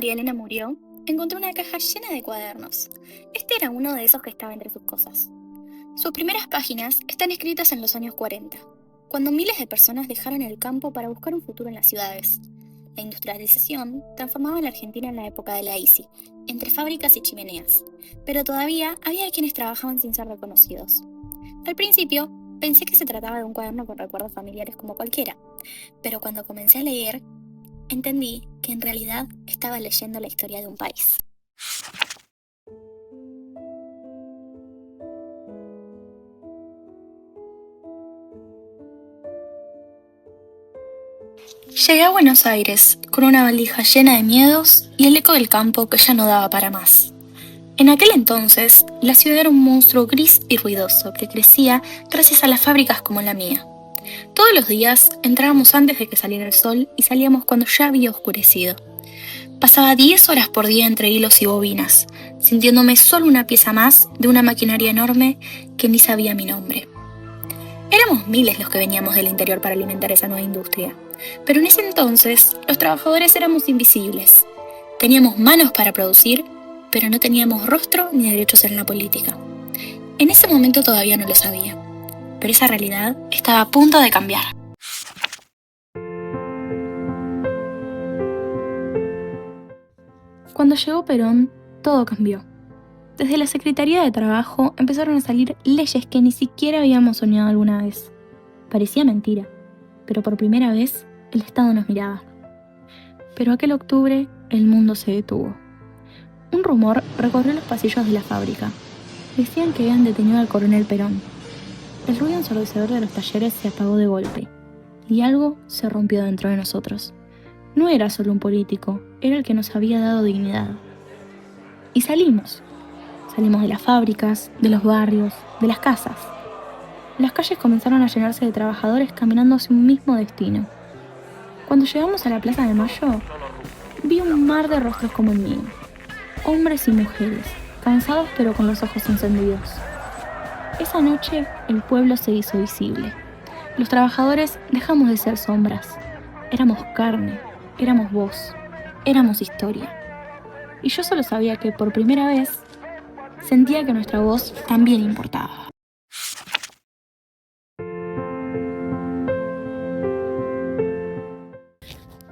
María Elena murió, encontró una caja llena de cuadernos. Este era uno de esos que estaba entre sus cosas. Sus primeras páginas están escritas en los años 40, cuando miles de personas dejaron el campo para buscar un futuro en las ciudades. La industrialización transformaba a la Argentina en la época de la ICI, entre fábricas y chimeneas, pero todavía había quienes trabajaban sin ser reconocidos. Al principio, pensé que se trataba de un cuaderno con recuerdos familiares como cualquiera, pero cuando comencé a leer, entendí que en realidad estaba leyendo la historia de un país. Llegué a Buenos Aires con una valija llena de miedos y el eco del campo que ya no daba para más. En aquel entonces, la ciudad era un monstruo gris y ruidoso que crecía gracias a las fábricas como la mía. Todos los días entrábamos antes de que saliera el sol y salíamos cuando ya había oscurecido. Pasaba 10 horas por día entre hilos y bobinas, sintiéndome solo una pieza más de una maquinaria enorme que ni sabía mi nombre. Éramos miles los que veníamos del interior para alimentar esa nueva industria, pero en ese entonces los trabajadores éramos invisibles. Teníamos manos para producir, pero no teníamos rostro ni derechos en la política. En ese momento todavía no lo sabía, pero esa realidad estaba a punto de cambiar. Cuando llegó Perón, todo cambió. Desde la Secretaría de Trabajo empezaron a salir leyes que ni siquiera habíamos soñado alguna vez. Parecía mentira, pero por primera vez el Estado nos miraba. Pero aquel octubre el mundo se detuvo. Un rumor recorrió los pasillos de la fábrica. Decían que habían detenido al coronel Perón. El ruido ensordecedor de los talleres se apagó de golpe, y algo se rompió dentro de nosotros. No era solo un político, era el que nos había dado dignidad. Y salimos. Salimos de las fábricas, de los barrios, de las casas. Las calles comenzaron a llenarse de trabajadores caminando hacia un mismo destino. Cuando llegamos a la Plaza de Mayo, vi un mar de rostros como el mío. Hombres y mujeres, cansados pero con los ojos encendidos. Esa noche el pueblo se hizo visible. Los trabajadores dejamos de ser sombras. Éramos carne, éramos voz, éramos historia. Y yo solo sabía que por primera vez sentía que nuestra voz también importaba.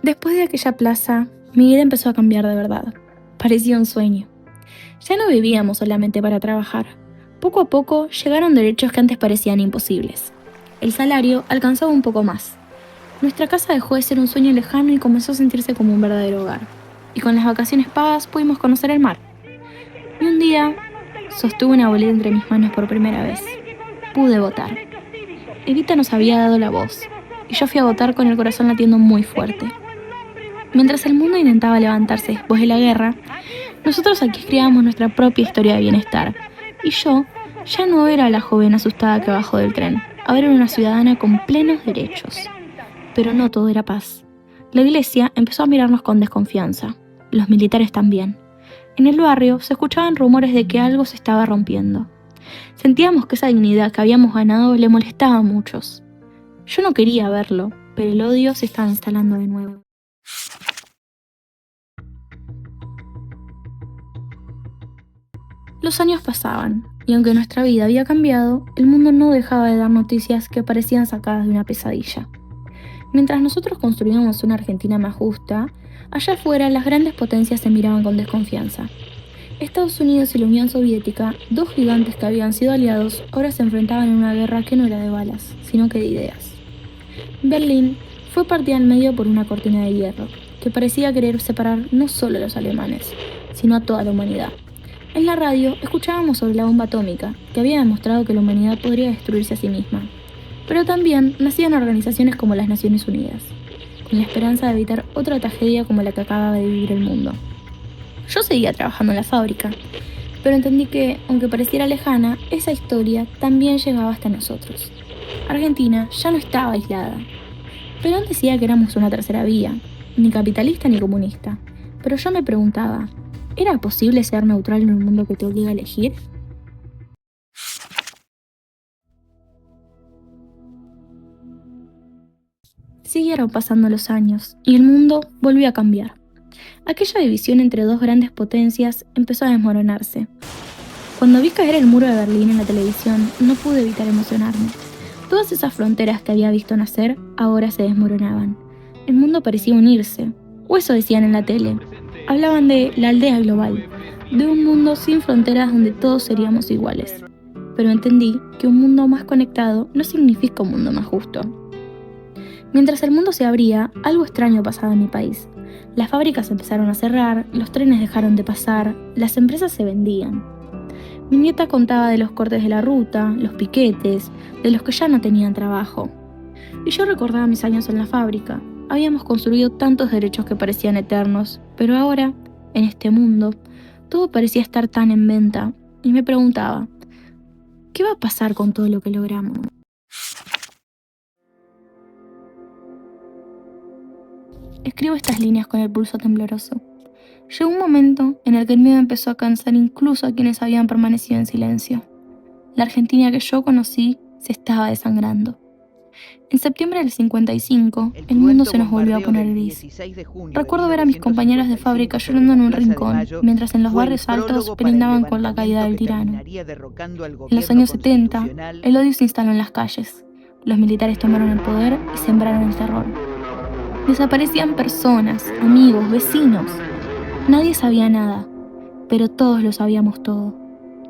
Después de aquella plaza, mi vida empezó a cambiar de verdad. Parecía un sueño. Ya no vivíamos solamente para trabajar. Poco a poco llegaron derechos que antes parecían imposibles. El salario alcanzaba un poco más. Nuestra casa dejó de ser un sueño lejano y comenzó a sentirse como un verdadero hogar. Y con las vacaciones pagas pudimos conocer el mar. Y un día sostuve una boleta entre mis manos por primera vez. Pude votar. Evita nos había dado la voz, y yo fui a votar con el corazón latiendo muy fuerte. Mientras el mundo intentaba levantarse después de la guerra, nosotros aquí escribíamos nuestra propia historia de bienestar. Y yo ya no era la joven asustada que bajó del tren. Ahora era una ciudadana con plenos derechos. Pero no todo era paz. La iglesia empezó a mirarnos con desconfianza. Los militares también. En el barrio se escuchaban rumores de que algo se estaba rompiendo. Sentíamos que esa dignidad que habíamos ganado le molestaba a muchos. Yo no quería verlo, pero el odio se estaba instalando de nuevo. Los años pasaban, y aunque nuestra vida había cambiado, el mundo no dejaba de dar noticias que parecían sacadas de una pesadilla. Mientras nosotros construíamos una Argentina más justa, allá afuera las grandes potencias se miraban con desconfianza. Estados Unidos y la Unión Soviética, dos gigantes que habían sido aliados, ahora se enfrentaban en una guerra que no era de balas, sino que de ideas. Berlín fue partida en medio por una cortina de hierro, que parecía querer separar no solo a los alemanes, sino a toda la humanidad. En la radio escuchábamos sobre la bomba atómica, que había demostrado que la humanidad podría destruirse a sí misma. Pero también nacían organizaciones como las Naciones Unidas, con la esperanza de evitar otra tragedia como la que acababa de vivir el mundo. Yo seguía trabajando en la fábrica, pero entendí que, aunque pareciera lejana, esa historia también llegaba hasta nosotros. Argentina ya no estaba aislada. Perón decía que éramos una tercera vía, ni capitalista ni comunista. Pero yo me preguntaba, ¿era posible ser neutral en un mundo que te obliga a elegir? Siguieron pasando los años y el mundo volvió a cambiar. Aquella división entre dos grandes potencias empezó a desmoronarse. Cuando vi caer el muro de Berlín en la televisión, no pude evitar emocionarme. Todas esas fronteras que había visto nacer ahora se desmoronaban. El mundo parecía unirse, o eso decían en la tele. Hablaban de la aldea global, de un mundo sin fronteras donde todos seríamos iguales. Pero entendí que un mundo más conectado no significa un mundo más justo. Mientras el mundo se abría, algo extraño pasaba en mi país. Las fábricas empezaron a cerrar, los trenes dejaron de pasar, las empresas se vendían. Mi nieta contaba de los cortes de la ruta, los piquetes, de los que ya no tenían trabajo. Y yo recordaba mis años en la fábrica. Habíamos construido tantos derechos que parecían eternos, pero ahora, en este mundo, todo parecía estar tan en venta, y me preguntaba, ¿qué va a pasar con todo lo que logramos? Escribo estas líneas con el pulso tembloroso. Llegó un momento en el que el miedo empezó a cansar incluso a quienes habían permanecido en silencio. La Argentina que yo conocí se estaba desangrando. En septiembre del 55, el mundo se nos volvió a poner gris. Recuerdo ver a mis compañeras de fábrica llorando en un rincón, mientras en los barrios altos brindaban con la caída del tirano. En los años 70, el odio se instaló en las calles. Los militares tomaron el poder y sembraron el terror. Desaparecían personas, amigos, vecinos. Nadie sabía nada, pero todos lo sabíamos todo.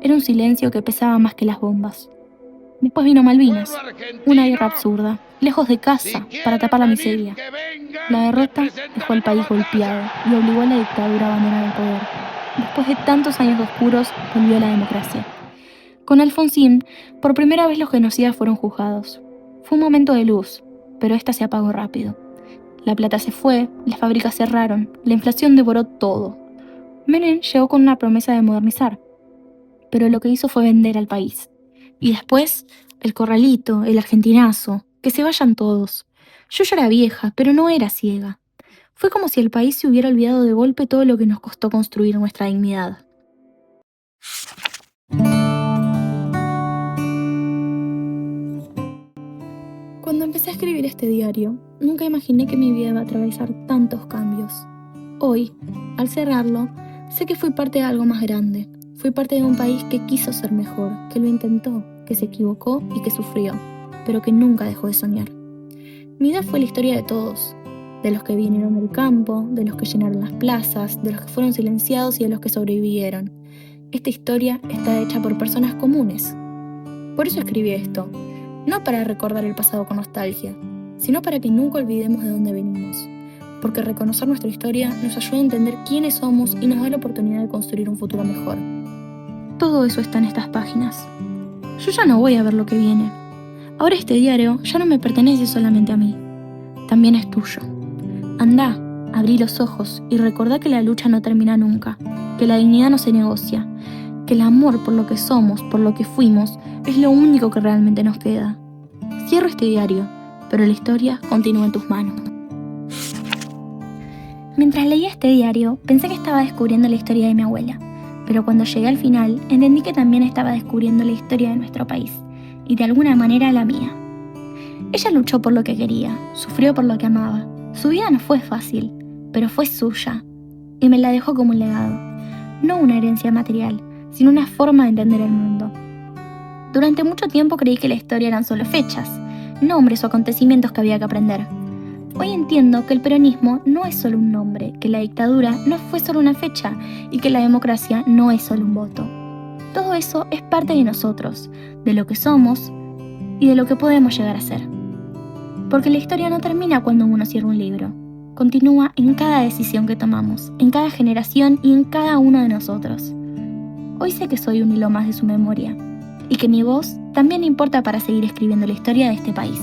Era un silencio que pesaba más que las bombas. Después vino Malvinas, una guerra absurda, lejos de casa, para tapar la miseria. La derrota dejó al país golpeado y obligó a la dictadura a abandonar el poder. Después de tantos años oscuros, volvió la democracia. Con Alfonsín, por primera vez los genocidas fueron juzgados. Fue un momento de luz, pero esta se apagó rápido. La plata se fue, las fábricas cerraron, la inflación devoró todo. Menem llegó con una promesa de modernizar, pero lo que hizo fue vender al país. Y después, el corralito, el argentinazo, que se vayan todos. Yo ya era vieja, pero no era ciega. Fue como si el país se hubiera olvidado de golpe todo lo que nos costó construir nuestra dignidad. Cuando empecé a escribir este diario, nunca imaginé que mi vida iba a atravesar tantos cambios. Hoy, al cerrarlo, sé que fui parte de algo más grande. Fui parte de un país que quiso ser mejor, que lo intentó, que se equivocó y que sufrió, pero que nunca dejó de soñar. Mi vida fue la historia de todos, de los que vinieron del campo, de los que llenaron las plazas, de los que fueron silenciados y de los que sobrevivieron. Esta historia está hecha por personas comunes. Por eso escribí esto, no para recordar el pasado con nostalgia, sino para que nunca olvidemos de dónde venimos. Porque reconocer nuestra historia nos ayuda a entender quiénes somos y nos da la oportunidad de construir un futuro mejor. Todo eso está en estas páginas. Yo ya no voy a ver lo que viene. Ahora este diario ya no me pertenece solamente a mí. También es tuyo. Andá, abrí los ojos y recordá que la lucha no termina nunca, que la dignidad no se negocia, que el amor por lo que somos, por lo que fuimos, es lo único que realmente nos queda. Cierro este diario, pero la historia continúa en tus manos. Mientras leía este diario, pensé que estaba descubriendo la historia de mi abuela, pero cuando llegué al final, entendí que también estaba descubriendo la historia de nuestro país, y de alguna manera la mía. Ella luchó por lo que quería, sufrió por lo que amaba. Su vida no fue fácil, pero fue suya, y me la dejó como un legado. No una herencia material, sino una forma de entender el mundo. Durante mucho tiempo creí que la historia eran solo fechas, nombres o acontecimientos que había que aprender. Hoy entiendo que el peronismo no es solo un nombre, que la dictadura no fue solo una fecha y que la democracia no es solo un voto. Todo eso es parte de nosotros, de lo que somos y de lo que podemos llegar a ser. Porque la historia no termina cuando uno cierra un libro. Continúa en cada decisión que tomamos, en cada generación y en cada uno de nosotros. Hoy sé que soy un hilo más de su memoria y que mi voz también importa para seguir escribiendo la historia de este país.